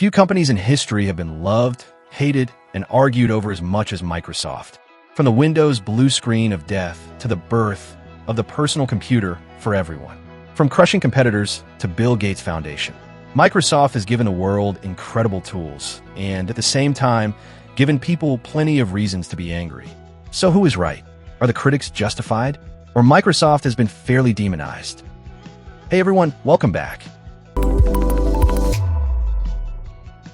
Few companies in history have been loved, hated, and argued over as much as Microsoft. From the Windows blue screen of death to the birth of the personal computer for everyone. From crushing competitors to Bill Gates Foundation. Microsoft has given the world incredible tools and, at the same time, given people plenty of reasons to be angry. So who is right? Are the critics justified? Or Microsoft has been fairly demonized? Hey everyone, welcome back.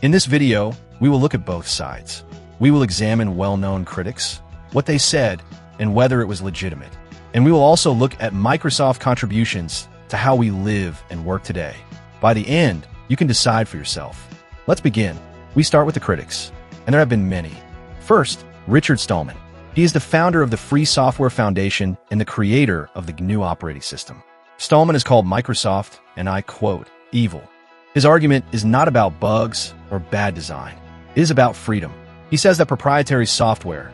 In this video, we will look at both sides. We will examine well-known critics, what they said, and whether it was legitimate. And we will also look at Microsoft contributions to how we live and work today. By the end, you can decide for yourself. Let's begin. We start with the critics, and there have been many. First, Richard Stallman. He is the founder of the Free Software Foundation and the creator of the GNU operating system. Stallman has called Microsoft, and I quote, evil. His argument is not about bugs or bad design. It is about freedom. He says that proprietary software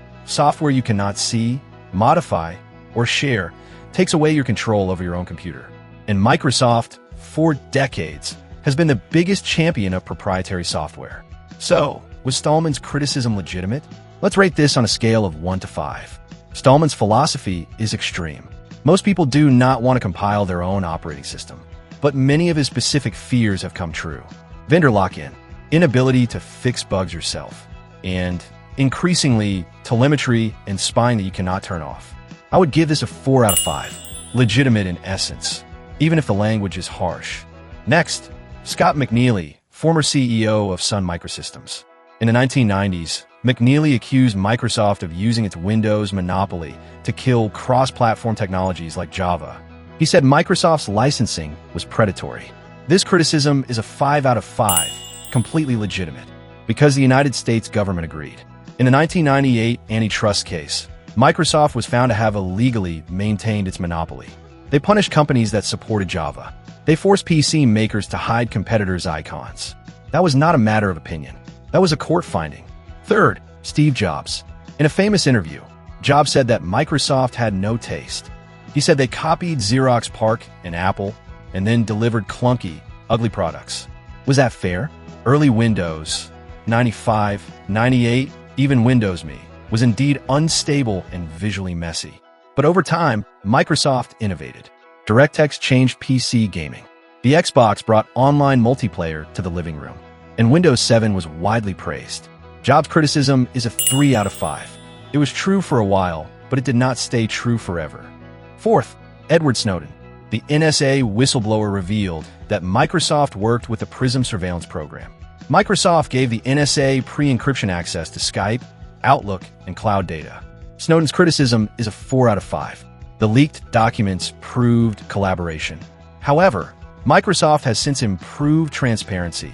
you cannot see, modify, or share, takes away your control over your own computer. And Microsoft, for decades, has been the biggest champion of proprietary software. So, was Stallman's criticism legitimate? Let's rate this on a scale of 1 to 5. Stallman's philosophy is extreme. Most people do not want to compile their own operating system, but many of his specific fears have come true. Vendor lock-in, inability to fix bugs yourself, and increasingly, telemetry and spying that you cannot turn off. I would give this a 4 out of 5. Legitimate in essence, even if the language is harsh. Next, Scott McNealy, former CEO of Sun Microsystems. In the 1990s, McNealy accused Microsoft of using its Windows monopoly to kill cross-platform technologies like Java. He said Microsoft's licensing was predatory. This criticism is a 5 out of 5, completely legitimate, because the United States government agreed. In the 1998 Antitrust case, Microsoft was found to have illegally maintained its monopoly. They punished companies that supported Java. They forced PC makers to hide competitors' icons. That was not a matter of opinion. That was a court finding. Third, Steve Jobs. In a famous interview, Jobs said that Microsoft had no taste. He said they copied Xerox PARC and Apple, and then delivered clunky, ugly products. Was that fair? Early Windows, 95, 98, even Windows Me, was indeed unstable and visually messy. But over time, Microsoft innovated. DirectX changed PC gaming. The Xbox brought online multiplayer to the living room. And Windows 7 was widely praised. Jobs' criticism is a 3 out of 5. It was true for a while, but it did not stay true forever. Fourth, Edward Snowden. The NSA whistleblower revealed that Microsoft worked with the PRISM surveillance program. Microsoft gave the NSA pre-encryption access to Skype, Outlook, and cloud data. Snowden's criticism is a 4 out of 5. The leaked documents proved collaboration. However, Microsoft has since improved transparency,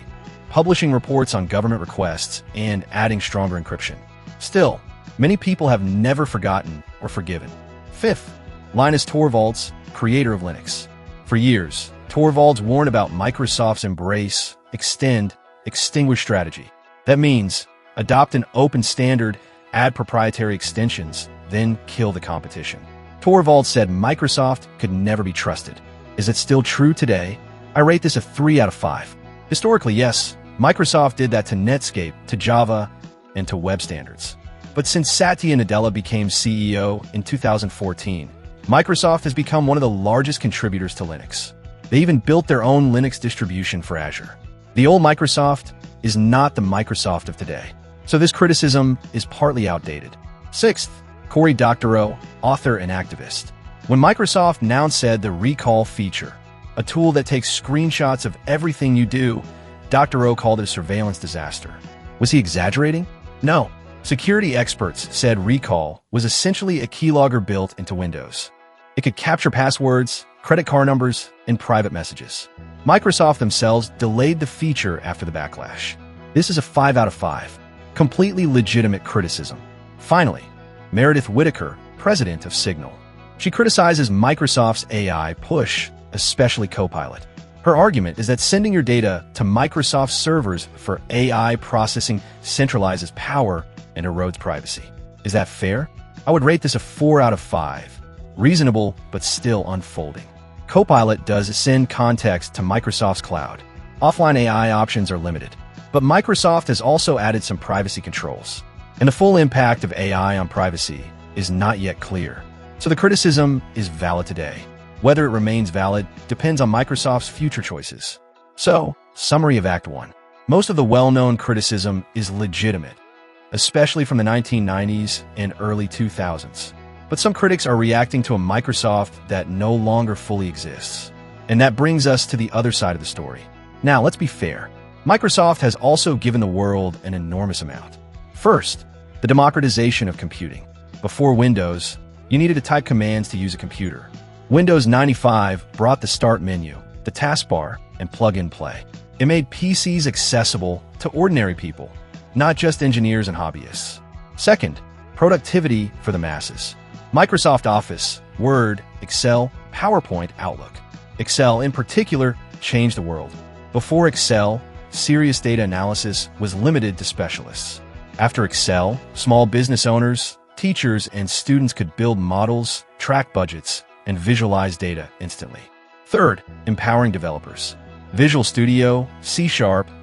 publishing reports on government requests and adding stronger encryption. Still, many people have never forgotten or forgiven. Fifth, Linus Torvalds, creator of Linux. For years, Torvalds warned about Microsoft's embrace, extend, extinguish strategy. That means adopt an open standard, add proprietary extensions, then kill the competition. Torvalds said Microsoft could never be trusted. Is it still true today? I rate this a 3 out of 5. Historically, yes, Microsoft did that to Netscape, to Java, and to web standards. But since Satya Nadella became CEO in 2014, Microsoft has become one of the largest contributors to Linux. They even built their own Linux distribution for Azure. The old Microsoft is not the Microsoft of today. So this criticism is partly outdated. Sixth, Cory Doctorow, author and activist. When Microsoft now said the recall feature, a tool that takes screenshots of everything you do, Doctorow called it a surveillance disaster. Was he exaggerating? No. Security experts said recall was essentially a keylogger built into Windows. It could capture passwords, credit card numbers, and private messages. Microsoft themselves delayed the feature after the backlash. This is a 5 out of 5. Completely legitimate criticism. Finally, Meredith Whittaker, president of Signal. She criticizes Microsoft's AI push, especially Copilot. Her argument is that sending your data to Microsoft servers for AI processing centralizes power and erodes privacy. Is that fair? I would rate this a 4 out of 5. Reasonable, but still unfolding. Copilot does send context to Microsoft's cloud. Offline AI options are limited. But Microsoft has also added some privacy controls, and the full impact of AI on privacy is not yet clear. So the criticism is valid today. Whether it remains valid depends on Microsoft's future choices. So, summary of Act 1. Most of the well-known criticism is legitimate, especially from the 1990s and early 2000s. But some critics are reacting to a Microsoft that no longer fully exists. And that brings us to the other side of the story. Now, let's be fair. Microsoft has also given the world an enormous amount. First, the democratization of computing. Before Windows, you needed to type commands to use a computer. Windows 95 brought the Start menu, the taskbar, and plug-and-play. It made PCs accessible to ordinary people, not just engineers and hobbyists. Second, productivity for the masses. Microsoft Office, Word, Excel, PowerPoint, Outlook. Excel, in particular, changed the world. Before Excel, serious data analysis was limited to specialists. After Excel, small business owners, teachers, and students could build models, track budgets, and visualize data instantly. Third, empowering developers. Visual Studio, C#,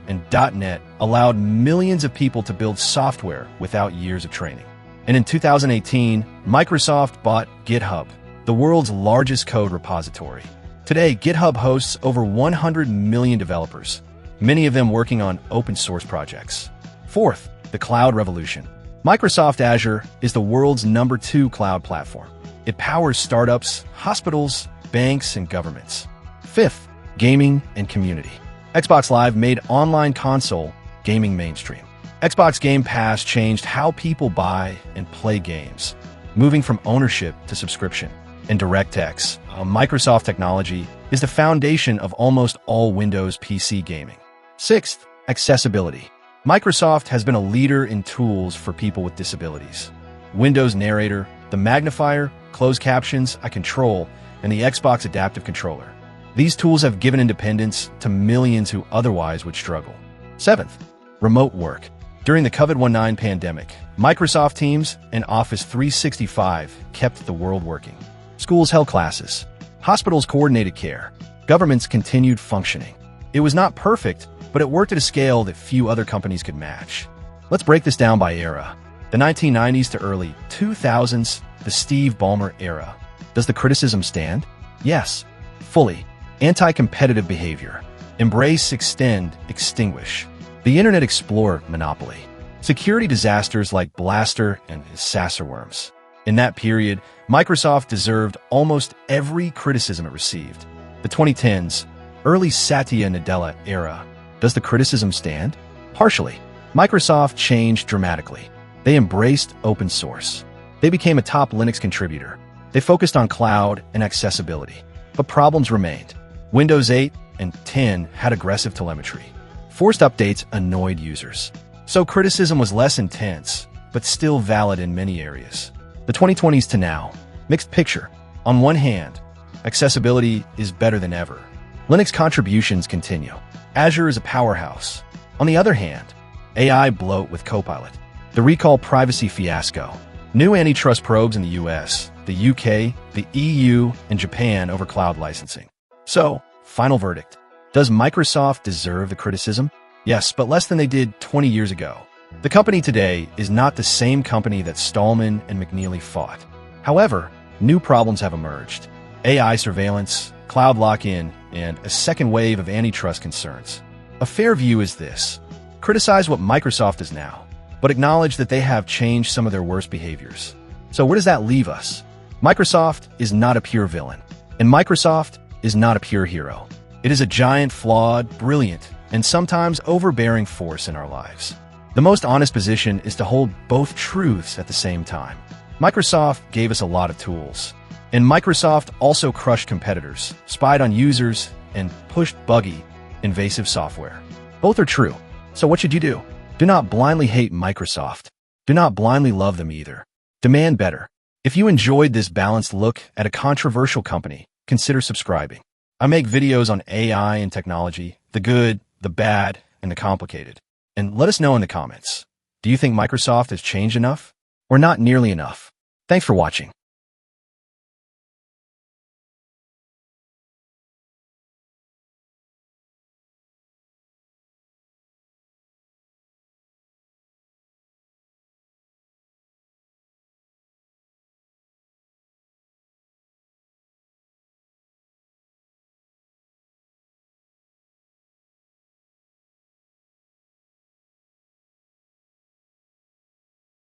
and .NET allowed millions of people to build software without years of training. And in 2018, Microsoft bought GitHub, the world's largest code repository. Today, GitHub hosts over 100 million developers, many of them working on open-source projects. Fourth, the cloud revolution. Microsoft Azure is the world's #2 cloud platform. It powers startups, hospitals, banks, and governments. Fifth, gaming and community. Xbox Live made online console gaming mainstream. Xbox Game Pass changed how people buy and play games, moving from ownership to subscription. And DirectX, a Microsoft technology, is the foundation of almost all Windows PC gaming. Sixth, accessibility. Microsoft has been a leader in tools for people with disabilities. Windows Narrator, the magnifier, closed captions, a control, and the Xbox Adaptive Controller. These tools have given independence to millions who otherwise would struggle. Seventh, remote work. During the COVID-19 pandemic, Microsoft Teams and Office 365 kept the world working. Schools held classes. Hospitals coordinated care. Governments continued functioning. It was not perfect, but it worked at a scale that few other companies could match. Let's break this down by era. The 1990s to early 2000s, the Steve Ballmer era. Does the criticism stand? Yes, fully. Anti-competitive behavior. Embrace, extend, extinguish. The Internet Explorer monopoly. Security disasters like Blaster and Sasserworms. In that period, Microsoft deserved almost every criticism it received. The 2010s, early Satya Nadella era. Does the criticism stand? Partially. Microsoft changed dramatically. They embraced open source. They became a top Linux contributor. They focused on cloud and accessibility. But problems remained. Windows 8 and 10 had aggressive telemetry. Forced updates annoyed users. So criticism was less intense, but still valid in many areas. The 2020s to now, mixed picture. On one hand, accessibility is better than ever. Linux contributions continue. Azure is a powerhouse. On the other hand, AI bloat with Copilot. The recall privacy fiasco. New antitrust probes in the US, the UK, the EU, and Japan over cloud licensing. So, final verdict. Does Microsoft deserve the criticism? Yes, but less than they did 20 years ago. The company today is not the same company that Stallman and McNealy fought. However, new problems have emerged. AI surveillance, cloud lock-in, and a second wave of antitrust concerns. A fair view is this. Criticize what Microsoft is now, but acknowledge that they have changed some of their worst behaviors. So where does that leave us? Microsoft is not a pure villain, and Microsoft is not a pure hero. It is a giant, flawed, brilliant, and sometimes overbearing force in our lives. The most honest position is to hold both truths at the same time. Microsoft gave us a lot of tools, and Microsoft also crushed competitors, spied on users, and pushed buggy, invasive software. Both are true. So what should you do? Do not blindly hate Microsoft. Do not blindly love them either. Demand better. If you enjoyed this balanced look at a controversial company, consider subscribing. I make videos on AI and technology, the good, the bad, and the complicated. And let us know in the comments. Do you think Microsoft has changed enough? Or not nearly enough? Thanks for watching.